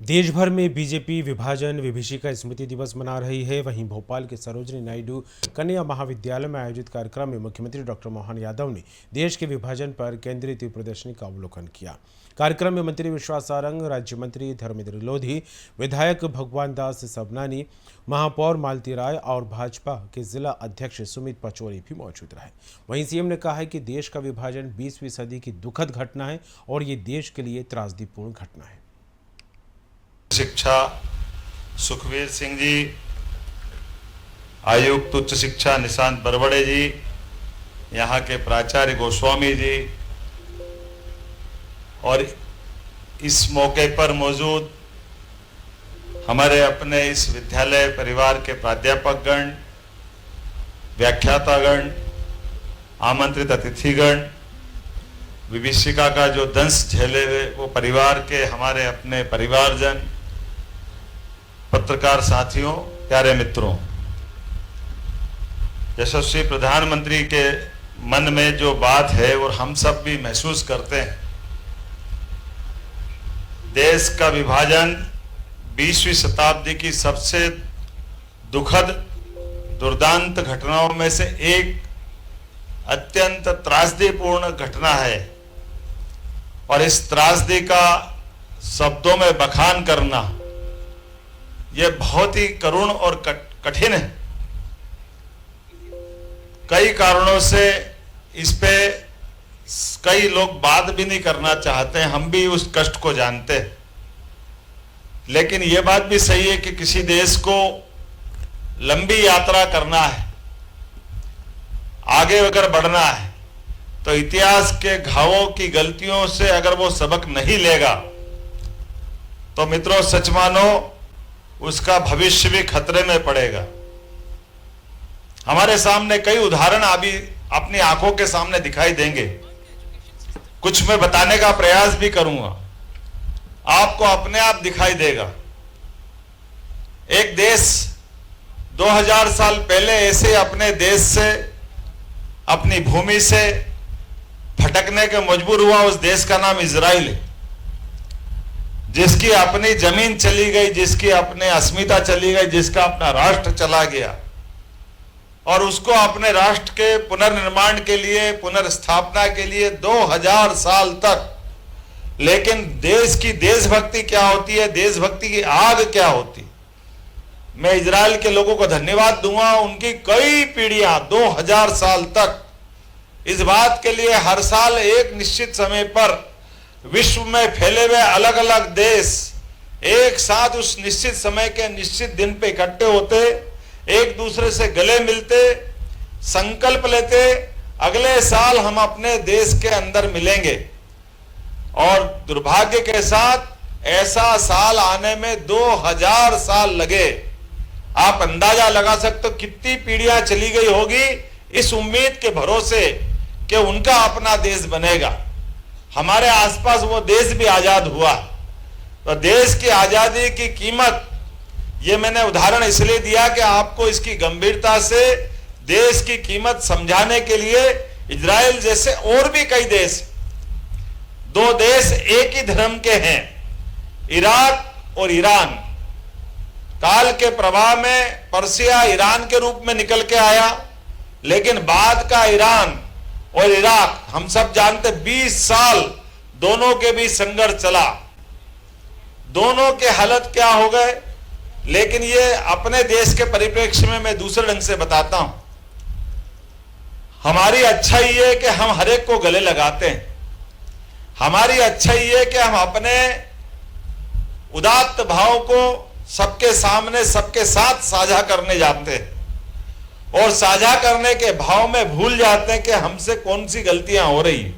देश भर में बीजेपी विभाजन विभीषिका स्मृति दिवस मना रही है। वहीं भोपाल के सरोजिनी नायडू कन्या महाविद्यालय में आयोजित कार्यक्रम में मुख्यमंत्री डॉक्टर मोहन यादव ने देश के विभाजन पर केंद्रित प्रदर्शनी का अवलोकन किया। कार्यक्रम में मंत्री विश्वास सारंग, राज्य मंत्री धर्मेंद्र लोधी, विधायक भगवान दास सबनानी, महापौर मालती राय और भाजपा के जिला अध्यक्ष सुमित पचौरी भी मौजूद रहे। वहीं सीएम ने कहा है कि देश का विभाजन 20वीं सदी की दुखद घटना है और ये देश के लिए त्रासदीपूर्ण घटना है। शिक्षा सुखवीर सिंह जी, आयुक्त उच्च शिक्षा निशांत बरवड़े जी, यहाँ के प्राचार्य गोस्वामी जी और इस मौके पर मौजूद हमारे अपने इस विद्यालय परिवार के प्राध्यापकगण, व्याख्यातागण, आमंत्रित अतिथिगण, विभीषिका का जो दंश झेले हुए वो परिवार के हमारे अपने परिवारजन, पत्रकार साथियों, प्यारे मित्रों, यशस्वी प्रधानमंत्री के मन में जो बात है और हम सब भी महसूस करते हैं, देश का विभाजन 20वीं शताब्दी की सबसे दुखद दुर्दांत घटनाओं में से एक अत्यंत त्रासदीपूर्ण घटना है और इस त्रासदी का शब्दों में बखान करना यह बहुत ही करुण और कठिन है। कई कारणों से इस पे कई लोग बात भी नहीं करना चाहते हैं, हम भी उस कष्ट को जानते हैं, लेकिन यह बात भी सही है कि किसी देश को लंबी यात्रा करना है, आगे अगर बढ़ना है तो इतिहास के घावों की गलतियों से अगर वो सबक नहीं लेगा तो मित्रों सच मानो उसका भविष्य भी खतरे में पड़ेगा। हमारे सामने कई उदाहरण अभी अपनी आंखों के सामने दिखाई देंगे, कुछ मैं बताने का प्रयास भी करूंगा, आपको अपने आप दिखाई देगा। एक देश 2000 साल पहले ऐसे अपने देश से, अपनी भूमि से भटकने के मजबूर हुआ। उस देश का नाम इजराइल है, जिसकी अपनी जमीन चली गई, जिसकी अपनी अस्मिता चली गई, जिसका अपना राष्ट्र चला गया और उसको अपने राष्ट्र के पुनर्निर्माण के लिए, पुनर्स्थापना के लिए 2000 साल तक। लेकिन देश की देशभक्ति क्या होती है, देशभक्ति की आग क्या होती है, मैं इजराइल के लोगों को धन्यवाद दूंगा। उनकी कई पीढ़ियां 2000 साल तक इस बात के लिए हर साल एक निश्चित समय पर विश्व में फैले हुए अलग अलग देश एक साथ उस निश्चित समय के निश्चित दिन पे इकट्ठे होते, एक दूसरे से गले मिलते, संकल्प लेते, अगले साल हम अपने देश के अंदर मिलेंगे। और दुर्भाग्य के साथ ऐसा साल आने में 2000 साल लगे। आप अंदाजा लगा सकते हो कितनी पीढ़ियां चली गई होगी इस उम्मीद के भरोसे कि उनका अपना देश बनेगा। हमारे आसपास वो देश भी आजाद हुआ। तो देश की आजादी की कीमत, ये मैंने उदाहरण इसलिए दिया कि आपको इसकी गंभीरता से देश की कीमत समझाने के लिए इजराइल जैसे और भी कई देश, दो देश एक ही धर्म के हैं, इराक और ईरान। काल के प्रवाह में पर्सिया ईरान के रूप में निकल के आया, लेकिन बाद का ईरान और इराक हम सब जानते 20 साल दोनों के बीच संघर्ष चला। दोनों के हालत क्या हो गए, लेकिन ये अपने देश के परिप्रेक्ष्य में मैं दूसरे ढंग से बताता हूं। हमारी अच्छाई ये कि हम हर एक को गले लगाते हैं, हमारी अच्छाई ये कि हम अपने उदात्त भाव को सबके सामने सबके साथ साझा करने जाते हैं और साझा करने के भाव में भूल जाते हैं कि हमसे कौन सी गलतियां हो रही हैं।